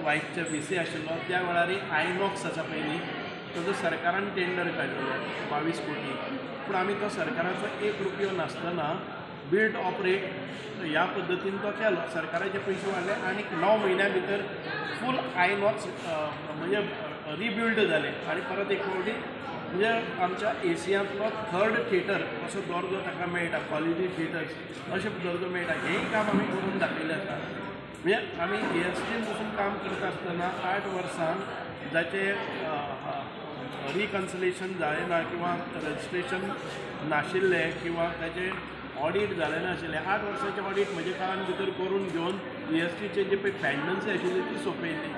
बाईकचे VC आशिल्लो त्या वेळार आयनॉक्स आसा पयलीं ताजो सरकारान टेंडर काडलेलो 22 कोटी पूण आमी तो सरकाराचो 1 रुपयो नासतना बिल्ड ऑपरेट ह्या पद्दतीन तो केलो सरकाराचे पयशे वाडले आनी 9 म्हयन्या भितर फूल आयनॉक्स म्हणजे रिबिल्ड जाले आनी परत एक फावटी म्हणजे आमच्या एशियांतलो 3rd थिएटर असो दर्जो ताका मेळटा क्वॉलिटी थिएटर्स अशे दर्जो मेळटा हेंय काम आमी करून दाखयलें आसा म्हणजे आमी ASTन पसून काम करता आसतना 8 वर्सां जाचे रिकन्सिलेशन जालें ना किंवा रजिस्ट्रेशन नाशिल्लें किंवा ताचें ऑडिट जालें नाशिल्लें 8 वर्सांचें ऑडिट म्हजे काळान भितर करून घेवन ASTचे जे पळय पेंडन्सी आशिल्ली ती सोंपयल्ली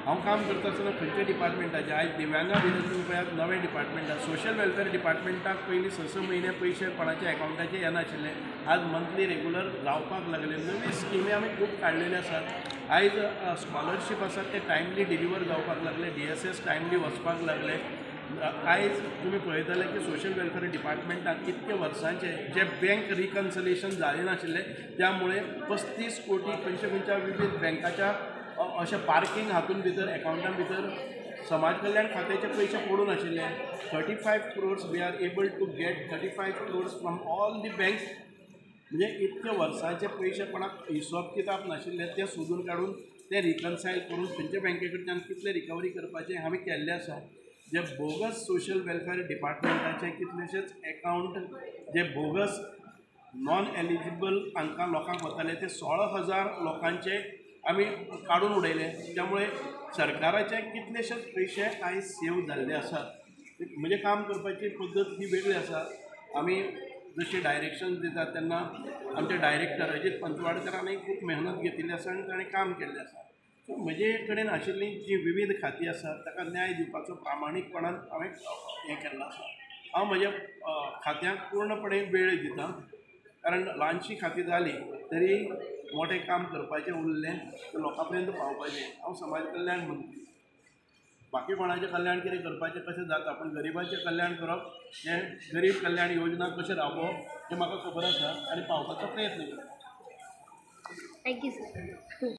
हांव काम करता आसतना खंयच्या डिपार्टमेंटाचे आयज दिव्यांगा भितर तुमी पळयात नवें डिपार्टमेंट आसा सोशल वेलफेअर डिपार्टमेंटाक पयलीं 6 म्हयने पयशे कोणाच्या एकाउंटाचेर येनाशिल्ले आज मंथली रेगुलर जावपाक लागले नवी स्किमी आमी खूब काडलेल्यो आसात आयज स्कॉलरशीप आसा ते टायमली डिलिव्हर जावपाक लागले DSS टायमली वचपाक लागले आयज तुमी पळयतले की सोशल वेलफेअर डिपार्टमेंटाक कितके वर्सांचे जे बँक रिकन्सिलेशन जालें नाशिल्लें त्यामुळे 35 कोटी खंयच्या विविध बँकाच्या अशें पार्किंग हातून भितर एकाउंटां भितर समाज कल्याण खात्याचे पयशे पडून आशिल्ले 35 crores we are able to get 35 crores from all the banks म्हणजे इतके वर्सांचे पयशे कोणाक हिशोब किताब नाशिल्ले ते सोदून काडून ते रिकन्सायल करून खंयच्या बँके कडच्यान कितले रिकवरी करपाचें आमी केल्लें आसा जे बोगस सोशल वेलफेअर डिपार्टमेंटाचे कितलेशेच एकाउंट जे बोगस नॉन एलिजिबल हांकां लोकांक वताले ते 16,000 लोकांचे आमी काडून उडयले त्यामुळे सरकाराचे कितलेशेच पयशे आयज सेव जाल्ले आसात म्हणजे काम करपाची पद्दत ही वेगळी आसा आमी जशी डायरेक्शन दितात तेन्ना आमचे डायरेक्टर अजीत पंचवाडकरांनी खूब मेहनत घेतिल्ली आसा आनी ताणें काम केल्लें आसा सो म्हजे कडेन आशिल्ली जी विविध खातीं आसात ताका न्याय दिवपाचो प्रामाणीकपणान हांवें हें केल्लो आसा हांव म्हज्या खात्यांक पूर्णपणे वेळ दितां कारण ल्हानशी खातीं जाली तरी मोठें काम करपाचें उरलें तें लोकां पर्यंत पावपाचें हांव समाज कल्याण मंत्री बाकी कोणाचें कल्याण कितें करपाचें कशें जाता पूण गरिबाचें कल्याण करप हें गरीब कल्याण योजना कशें राबोवप हें म्हाका खबर आसा आनी पावपाचो प्रयत्न करता. Thank you sir.